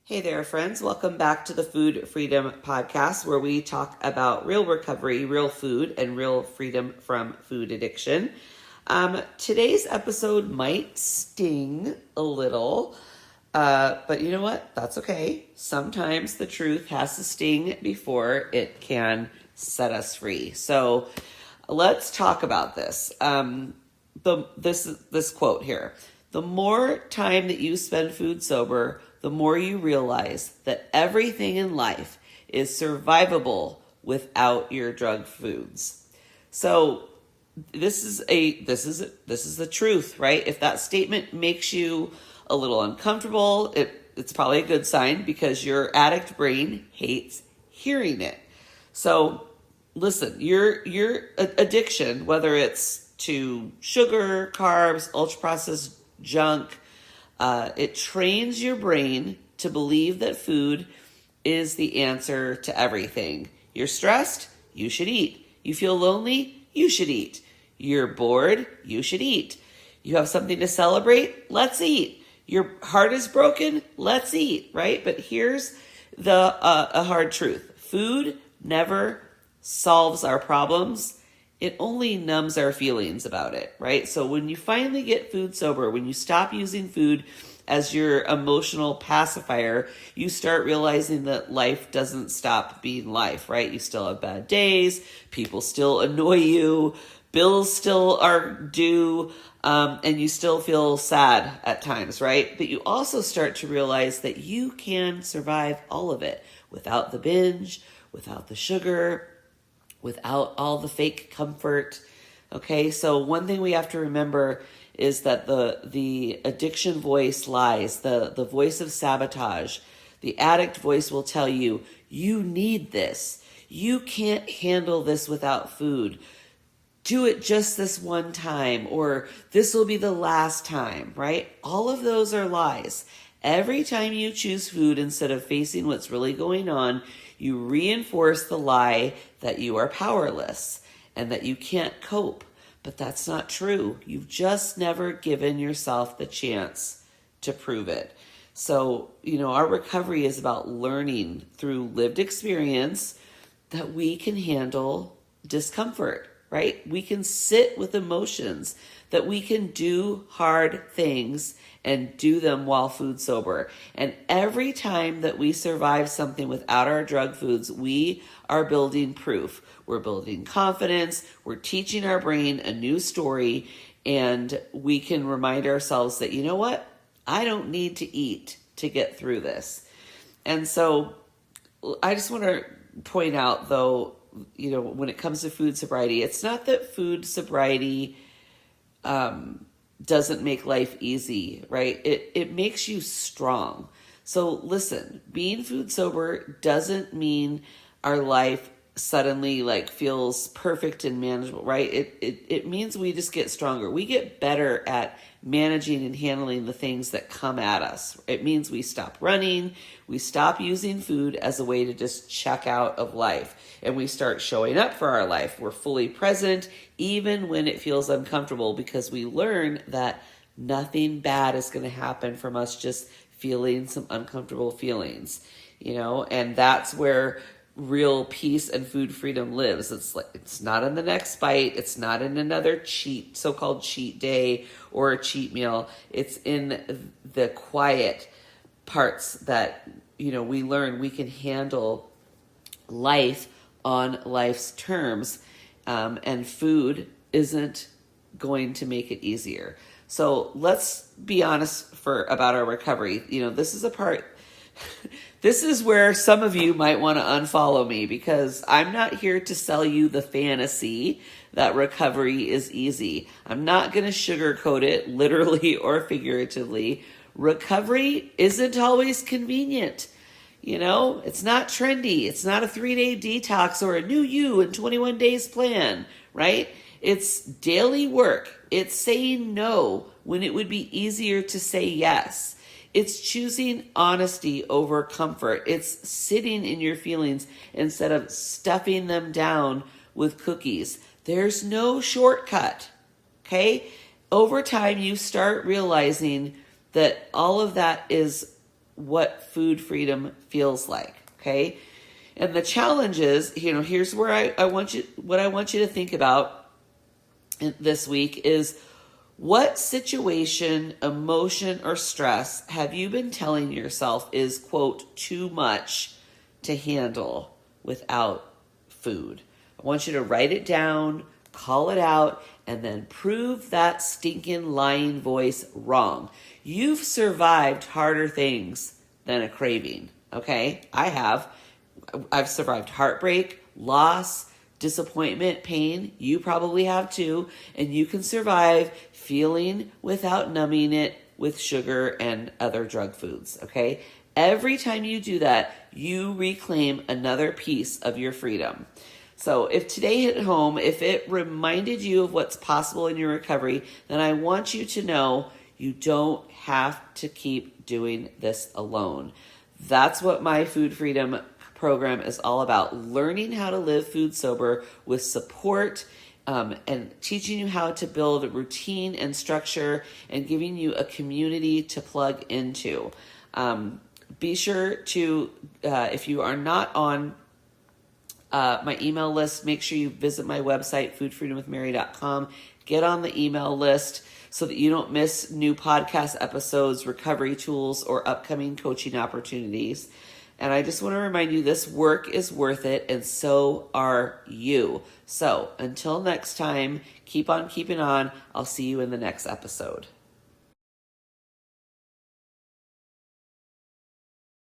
Hey there, friends. Welcome back to the Food Freedom Podcast, where we talk about real recovery, real food, and real freedom from food addiction. Today's episode might sting a little, but you know what? That's okay. Sometimes the truth has to sting before it can set us free. So let's talk about this. This quote here: the more time that you spend food sober, the more you realize that everything in life is survivable without your drug foods. So this is the truth, right? If that statement makes you a little uncomfortable, it's probably a good sign, because your addict brain hates hearing it. So listen, your addiction, whether it's to sugar, carbs, ultra processed junk, it trains your brain to believe that food is the answer to everything. You're stressed? You should eat. You feel lonely? You should eat. You're bored? You should eat. You have something to celebrate? Let's eat. Your heart is broken? Let's eat, right? But here's a hard truth. Food never solves our problems. It only numbs our feelings about it, right? So when you finally get food sober, when you stop using food as your emotional pacifier, you start realizing that life doesn't stop being life, right? You still have bad days, people still annoy you, bills still are due, and you still feel sad at times, right? But you also start to realize that you can survive all of it without the binge, without the sugar, without all the fake comfort. Okay, so one thing we have to remember is that the addiction voice lies, the voice of sabotage. The addict voice will tell you, you need this. You can't handle this without food. Do it just this one time, or this will be the last time, right? All of those are lies. Every time you choose food instead of facing what's really going on, you reinforce the lie that you are powerless and that you can't cope. But that's not true. You've just never given yourself the chance to prove it. So, our recovery is about learning through lived experience that we can handle discomfort, right? We can sit with emotions, that we can do hard things and do them while food sober. And every time that we survive something without our drug foods, we are building proof. We're building confidence. We're teaching our brain a new story. And we can remind ourselves that, you know what? I don't need to eat to get through this. And so I just want to point out, though, when it comes to food sobriety, it's not that food sobriety doesn't make life easy, right? It makes you strong. So listen, being food sober doesn't mean our life suddenly feels perfect and manageable, right? It means we just get stronger. We get better at managing and handling the things that come at us. It means we stop running, we stop using food as a way to just check out of life, and we start showing up for our life. We're fully present, even when it feels uncomfortable, because we learn that nothing bad is going to happen from us just feeling some uncomfortable feelings, and that's where real peace and food freedom lives. It's not in the next bite. It's not in another so-called cheat day or a cheat meal. It's in the quiet parts that, we learn we can handle life on life's terms. And food isn't going to make it easier. So let's be honest about our recovery. This is a part this is where some of you might want to unfollow me, because I'm not here to sell you the fantasy that recovery is easy. I'm not going to sugarcoat it, literally or figuratively. Recovery isn't always convenient. It's not trendy. It's not a 3-day detox or a new you in 21 days plan, right? It's daily work. It's saying no when it would be easier to say yes. It's choosing honesty over comfort. It's sitting in your feelings instead of stuffing them down with cookies. There's no shortcut, okay? Over time, you start realizing that all of that is what food freedom feels like, okay? And the challenge is, here's where I want you to think about this week is, what situation, emotion, or stress have you been telling yourself is, quote, too much to handle without food? I want you to write it down, call it out, and then prove that stinking lying voice wrong. You've survived harder things than a craving, okay? I have. I've survived heartbreak, loss, disappointment, pain. You probably have too. And you can survive feeling without numbing it with sugar and other drug foods, okay? Every time you do that, you reclaim another piece of your freedom. So if today hit home, if it reminded you of what's possible in your recovery, then I want you to know you don't have to keep doing this alone. That's what my food freedom program is all about, learning how to live food sober with support, and teaching you how to build a routine and structure, and giving you a community to plug into. Be sure to, if you are not on my email list, make sure you visit my website, foodfreedomwithmary.com. Get on the email list so that you don't miss new podcast episodes, recovery tools, or upcoming coaching opportunities. And I just want to remind you, this work is worth it, and so are you. So until next time, keep on keeping on. I'll see you in the next episode.